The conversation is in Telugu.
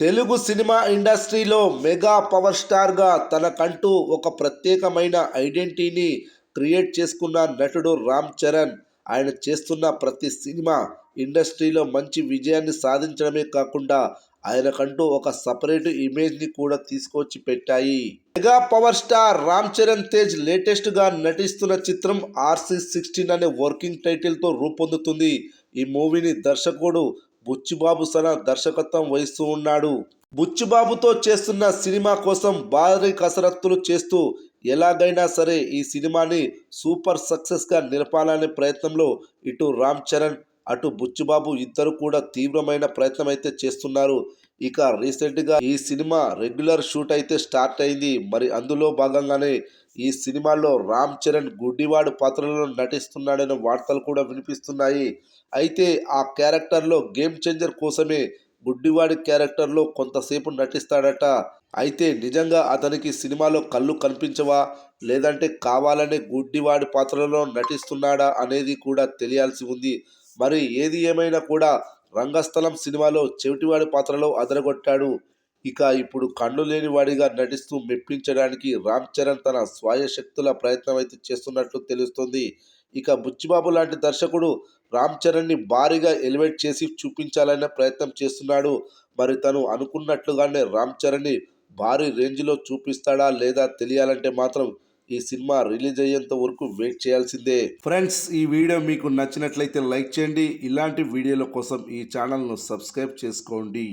తెలుగు సినిమా ఇండస్ట్రీలో మెగా పవర్ స్టార్గా తనకంటూ ఒక ప్రత్యేకమైన ఐడెంటిటీని క్రియేట్ చేసుకున్న నటుడు రామ్ చరణ్. ఆయన చేస్తున్న ప్రతి సినిమా ఇండస్ట్రీలో మంచి విజయాన్ని సాధించడమే కాకుండా ఆయనకంటూ ఒక సపరేట్ ఇమేజ్ని కూడా తీసుకొచ్చి పెట్టాయి. Mega power star Ram Charan Tej లేటెస్ట్గా నటిస్తున్న చిత్రం RC16 అనే వర్కింగ్ టైటిల్తో రూపొందుతుంది. ఈ మూవీని దర్శకుడు బుచ్చిబాబు సన దర్శకత్వం వహిస్తూ ఉన్నాడు. బుచ్చిబాబుతో చేస్తున్న సినిమా కోసం భారీ కసరత్తులు చేస్తూ ఎలాగైనా సరే ఈ సినిమాని సూపర్ సక్సెస్గా నిలపాలనే ప్రయత్నంలో ఇటు రామ్ చరణ్ అటు బుచ్చిబాబు ఇద్దరు కూడా తీవ్రమైన ప్రయత్నం అయితే చేస్తున్నారు. ఇక రీసెంట్గా ఈ సినిమా రెగ్యులర్ షూట్ అయితే స్టార్ట్ అయింది. మరి అందులో భాగంగానే ఈ సినిమాలో రామ్ చరణ్ గుడ్డివాడు పాత్రలో నటిస్తున్నాడనే వార్తలు కూడా వినిపిస్తున్నాయి. అయితే ఆ క్యారెక్టర్లో గేమ్ చేంజర్ కోసమే గుడ్డివాడి క్యారెక్టర్లో కొంతసేపు నటిస్తాడట. అయితే నిజంగా అతనికి సినిమాలో కళ్ళు కనిపించవా, లేదంటే కావాలనే గుడ్డివాడి పాత్రలో నటిస్తున్నాడా అనేది కూడా తెలియాల్సి ఉంది. మరి ఏది ఏమైనా కూడా రంగస్థలం సినిమాలో చెవిటివాడి పాత్రలో అదరగొట్టాడు. ఇక ఇప్పుడు కళ్ళు లేని వాడిగా నటిస్తూ మెప్పించడానికి రామ్ చరణ్ తన స్వయశక్తుల ప్రయత్నం అయితే చేస్తున్నట్లు తెలుస్తుంది. ఇక బుచ్చిబాబు లాంటి దర్శకుడు రామ్ చరణ్ని భారీగా ఎలివేట్ చేసి చూపించాలనే ప్రయత్నం చేస్తున్నాడు. మరి తను అనుకున్నట్లుగానే రామ్ చరణ్ని భారీ రేంజ్లో చూపిస్తాడా లేదా తెలియాలంటే మాత్రం ఈ సినిమా రిలీజ్ అయ్యేంత వరకు వెయిట్ చేయాల్సిందే. ఫ్రెండ్స్, ఈ వీడియో మీకు నచ్చినట్లయితే లైక్ చేయండి. ఇలాంటి వీడియోల కోసం ఈ ఛానల్ను సబ్స్క్రైబ్ చేసుకోండి.